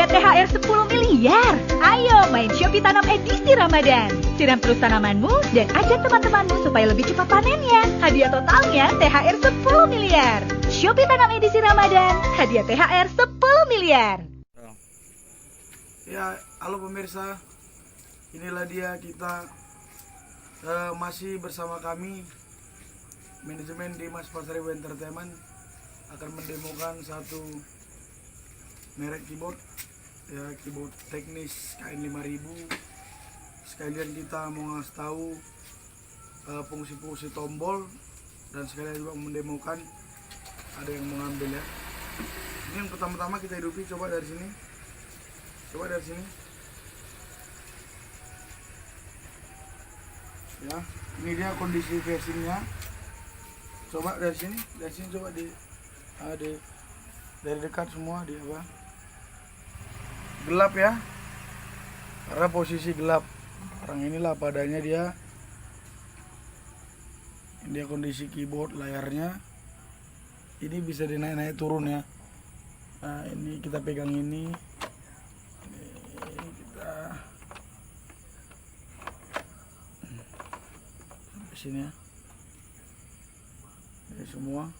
THR 10 miliar. Ayo main Shopee Tanam edisi Ramadan. Siram terus tanamanmu dan ajak teman-temanmu supaya lebih cepat panennya. Hadiah totalnya THR 10 miliar. Shopee Tanam edisi Ramadan, hadiah THR 10 miliar. Ya, halo pemirsa. Inilah dia kita masih bersama kami manajemen Dimas Pasaribu Entertainment akan mendemokan satu merek keyboard, ya keyboard teknis KN5000. Sekalian kita mau ngasih tahu fungsi-fungsi tombol dan sekalian juga mendemokan ada yang mau ngambil ya. Ini yang pertama-tama kita hidupi, coba dari sini. Ya, ini dia kondisi casingnya. Coba dari sini coba dari dekat semua dia apa? Gelap ya, karena posisi gelap. Orang inilah padanya dia. Dia kondisi keyboard layarnya. Ini bisa dinaik-naik turun ya. Nah, ini kita pegang ini kita sampai sini ya. Ini semua.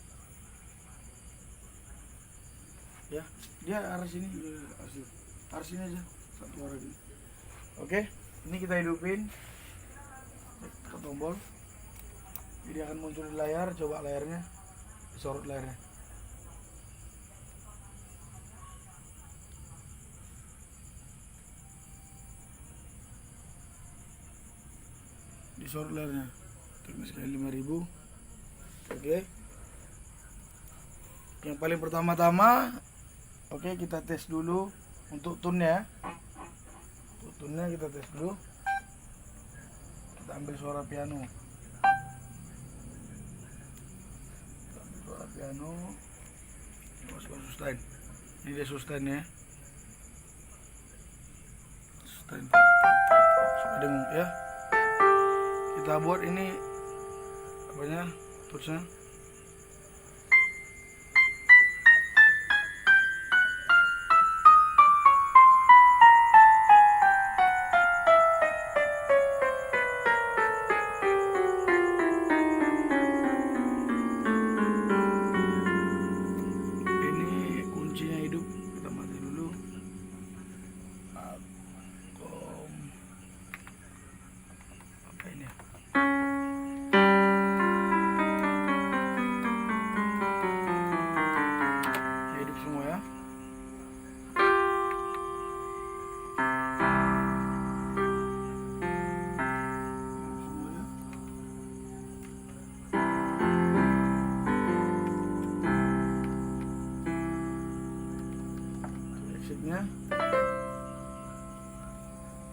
Ya, dia arah sini aja satu arah gini. Oke, ini kita hidupin ke tombol. Jadi akan muncul di layar. Coba layarnya, disorot layarnya. Disorot layarnya. Teknis KN5000. Oke. Yang paling pertama-tama, oke, kita tes dulu untuk tune-nya. Untuk tune-nya kita tes dulu. Kita ambil suara piano. Masukkan sustain. Ini dia sustain ya. Sustain. Supaya dengung ya. Kita buat ini apanya? Touch-nya.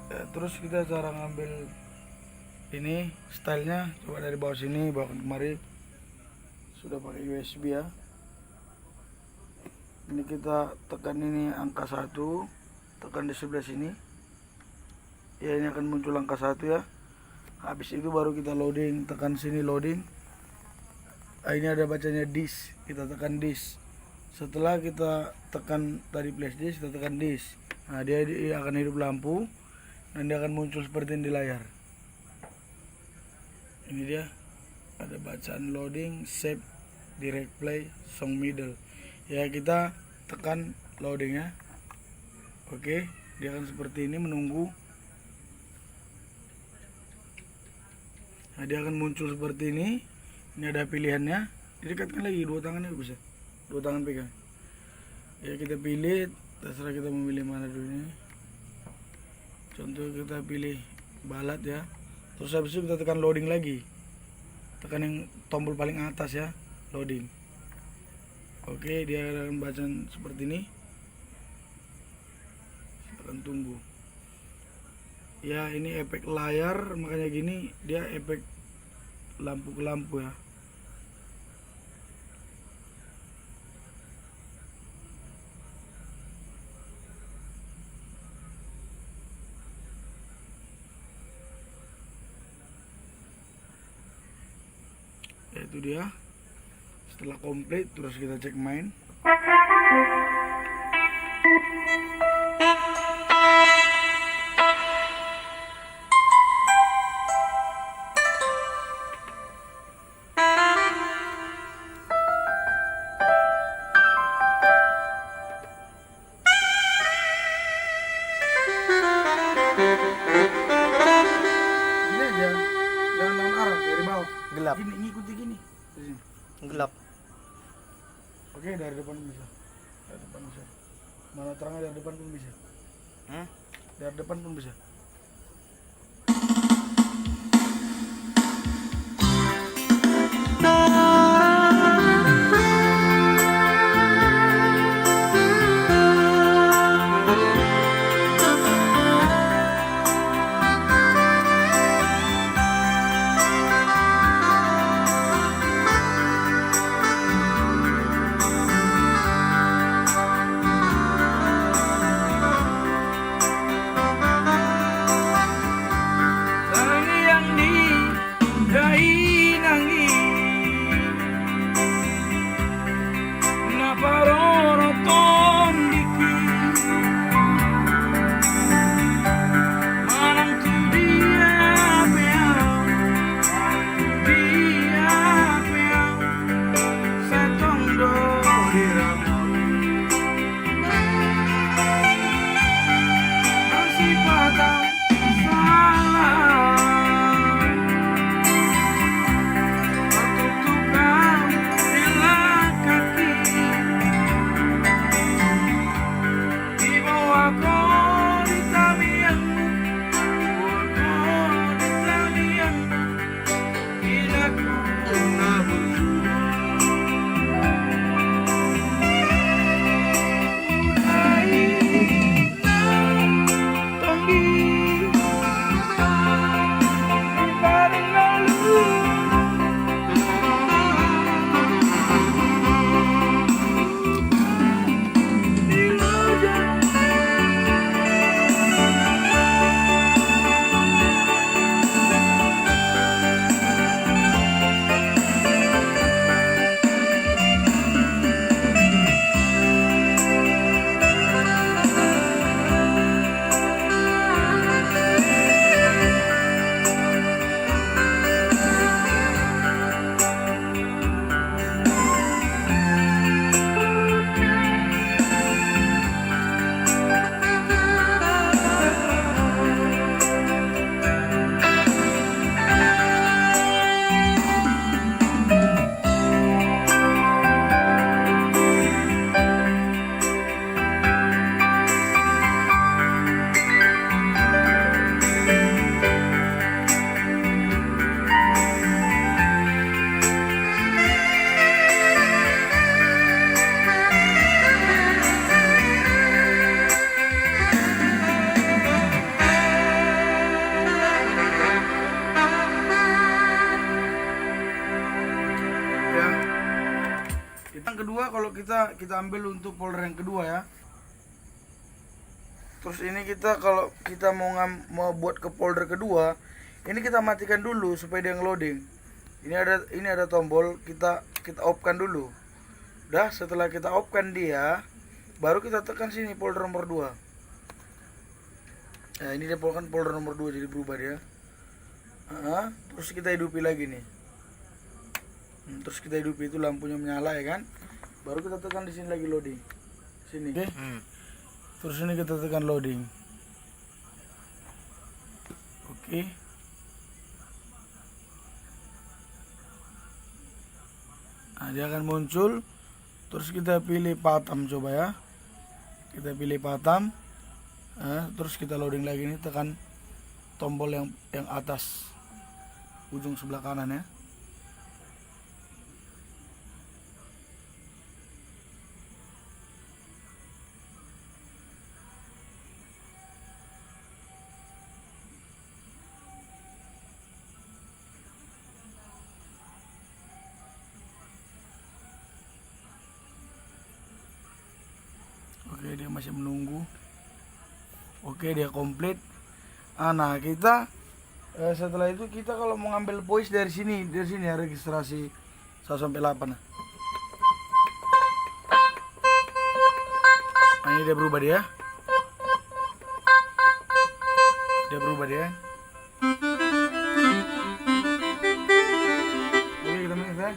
Ya, terus kita cara ngambil ini stylenya, coba dari bawah sini bawa kemari. Sudah pakai USB ya. Ini kita tekan ini angka 1, tekan di sebelah sini ya, ini akan muncul angka 1 ya. Habis itu baru kita loading, tekan sini loading. Ini ada bacanya disk, kita tekan disk. Setelah kita tekan tadi flash disk, kita tekan disk. Nah, dia akan hidup lampu dan dia akan muncul seperti ini di layar. Ini dia, ada bacaan loading, save, direct play, song middle. Ya, kita tekan loading ya. Oke, dia akan seperti ini menunggu. Nah, dia akan muncul seperti ini. Ini ada pilihannya. Didekatkan lagi, dua tangannya bisa. Dua tangan pegang ya, kita pilih, terserah kita memilih mana dulu ini. Contoh kita pilih balat ya. Terus habis itu kita tekan loading lagi, tekan yang tombol paling atas ya, loading. Oke, dia akan baca seperti ini. Tekan tunggu ya. Ini efek layar, makanya gini dia efek lampu ke lampu ya. Itu dia. Setelah komplit terus kita cek main. Gelap. Gini, ngikuti gini. Dari sini. Gelap. Oke, dari depan bisa. Dari depan bisa. Mana terangnya dari depan pun bisa. Dari depan pun bisa. Yang kedua, kalau kita ambil untuk folder yang kedua ya. Terus ini kita kalau kita mau buat ke folder kedua, ini kita matikan dulu supaya dia ngeloading. Ini ada tombol, kita off-kan dulu. Udah, setelah kita off-kan dia, baru kita tekan sini folder nomor 2. Nah, ini dia kan folder nomor 2 jadi berubah dia. Terus kita hidupi lagi nih. Terus kita hidupi, itu lampunya menyala ya kan. Baru kita tekan di sini lagi loading. Sini. Oke. Terus ini kita tekan loading. Oke. Nah, dia akan muncul. Terus kita pilih Patam coba ya. Kita pilih Patam. Terus kita loading lagi nih, tekan tombol yang atas ujung sebelah kanan ya. Oke, dia masih menunggu. Oke, dia komplit. Nah, kita setelah itu kita kalau mau ngambil voice dari sini ya, registrasi 1-8. Nah, ini dia berubah dia. Dia berubah dia. Oke, kita main ya.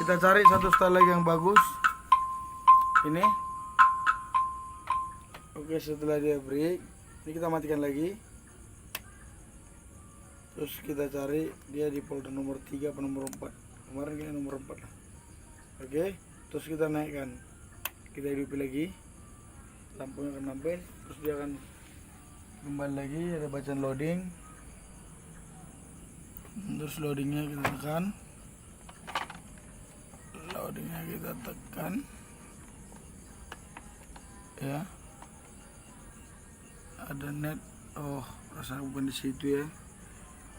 kita cari satu style lagi yang bagus. Ini. Oke, setelah dia break, ini kita matikan lagi. Terus kita cari dia di folder nomor 3 atau nomor 4. Kemarin kayaknya nomor 4 lah. Oke, terus kita naikkan. Kita hidupi lagi. Lampunya akan nampil, terus dia akan kembali lagi, ada bacaan loading. Terus loadingnya kita tekan. Loadingnya kita tekan. Ya. Ada net. Oh, rasanya bukan di situ ya.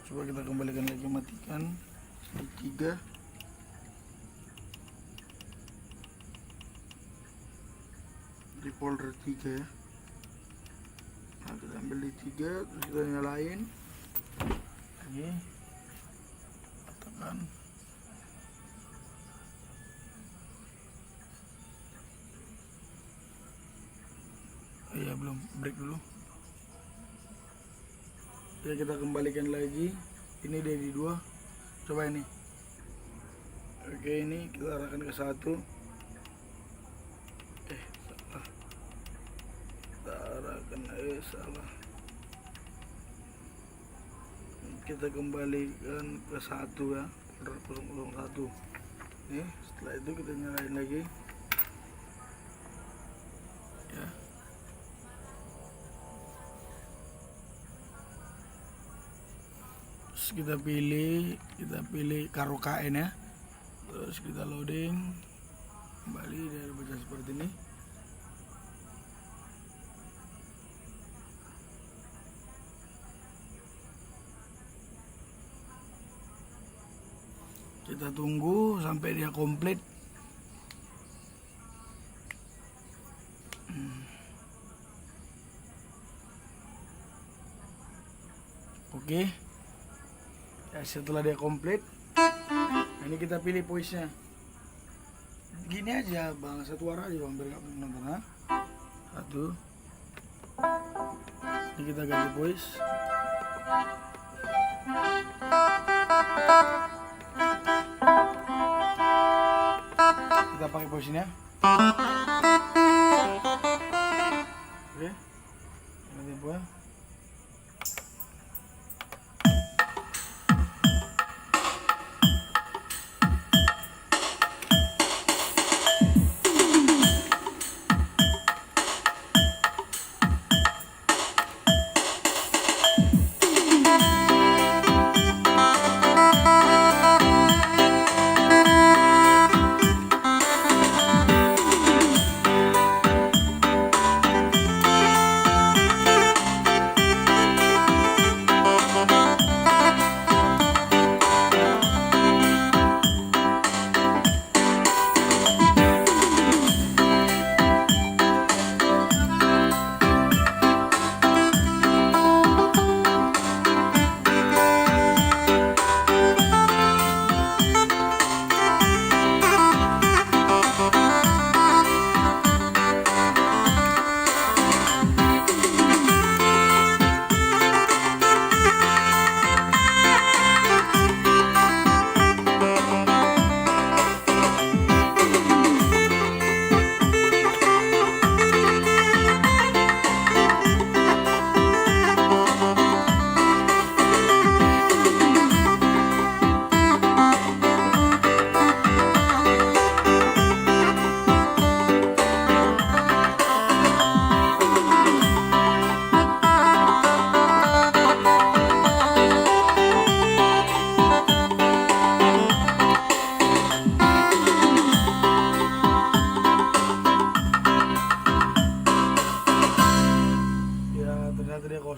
Coba kita kembalikan lagi, matikan. Di 3. Di folder 3 ya. Nah, kita ambil di 3, terus kita nyalain lagi, tekan. Iya, belum, break dulu ya. Kita kembalikan lagi, ini dia di 2. Coba ini. Oke, ini kita arahkan ke 1. Salah. Kita kembalikan ke 1 ya, folder 001. Nih, setelah itu kita nyalain lagi ya. Terus kita pilih karo KN ya. Terus kita loading kembali, dari baca seperti ini. Kita tunggu sampai dia komplit. Oke. Ya, setelah dia komplit, ini kita pilih voice-nya. Gini aja bang, satu arah aja bang, biar nggak nonton ha. 1. Ini kita ganti voice. Kita pakai posisinya. Oke. Ganti temponya.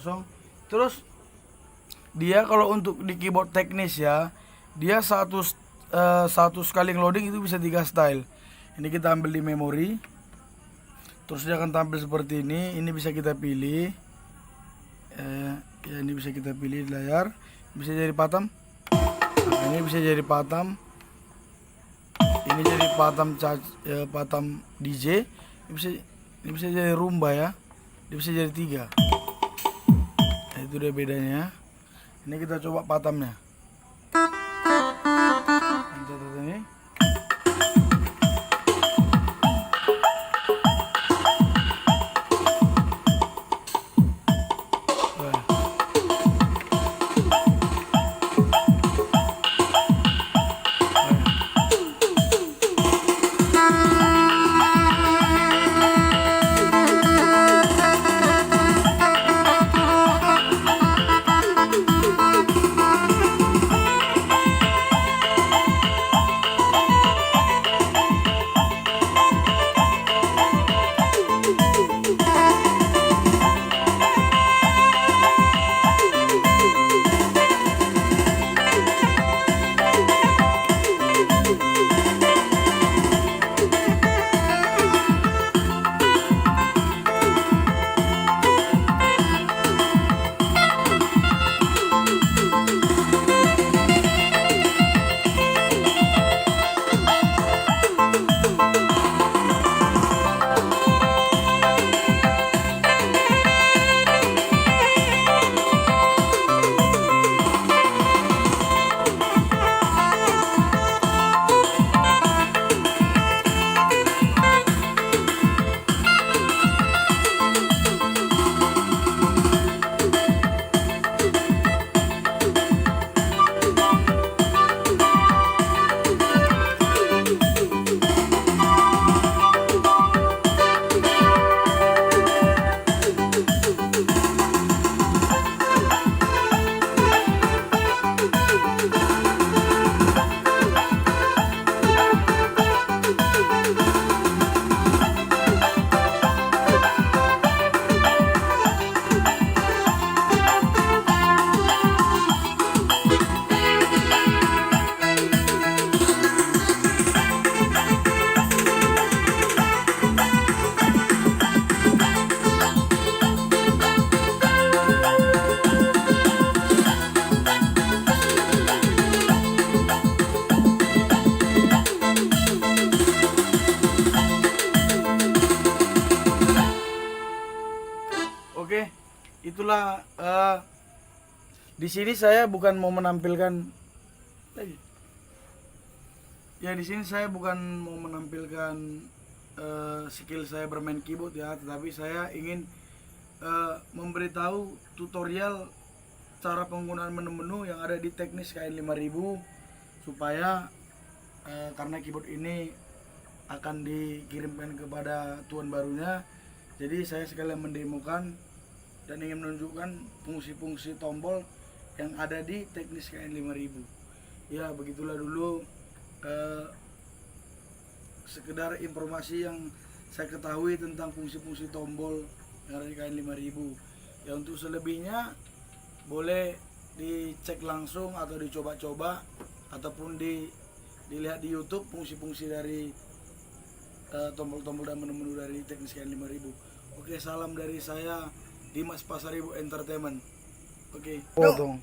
kosong. Terus dia kalau untuk di keyboard teknis ya, dia satu sekali loading itu bisa 3 style. Ini kita ambil di memori. Terus dia akan tampil seperti ini. Ini bisa kita pilih. Ya ini bisa kita pilih di layar. Bisa jadi patam. Nah, ini bisa jadi patam. Ini jadi patam DJ. Ini bisa jadi rumba ya. Dia bisa jadi 3. Nah, itu dia bedanya. Ini kita coba patamnya. Ini. begitulah. Di sini saya bukan mau menampilkan lagi. Ya di sini saya bukan mau menampilkan skill saya bermain keyboard ya, tetapi saya ingin memberitahu tutorial cara penggunaan menu-menu yang ada di Teknis KN5000 supaya karena keyboard ini akan dikirimkan kepada tuan barunya, jadi saya sekalian mendemokan dan ingin menunjukkan fungsi-fungsi tombol yang ada di Teknis KN5000. Ya begitulah dulu sekedar informasi yang saya ketahui tentang fungsi-fungsi tombol yang ada di KN5000. Ya untuk selebihnya boleh dicek langsung atau dicoba-coba ataupun dilihat di YouTube fungsi-fungsi dari tombol-tombol dan menu-menu dari Teknis KN5000. Oke, salam dari saya Dimas Pasaribu Entertainment. Oke, potong.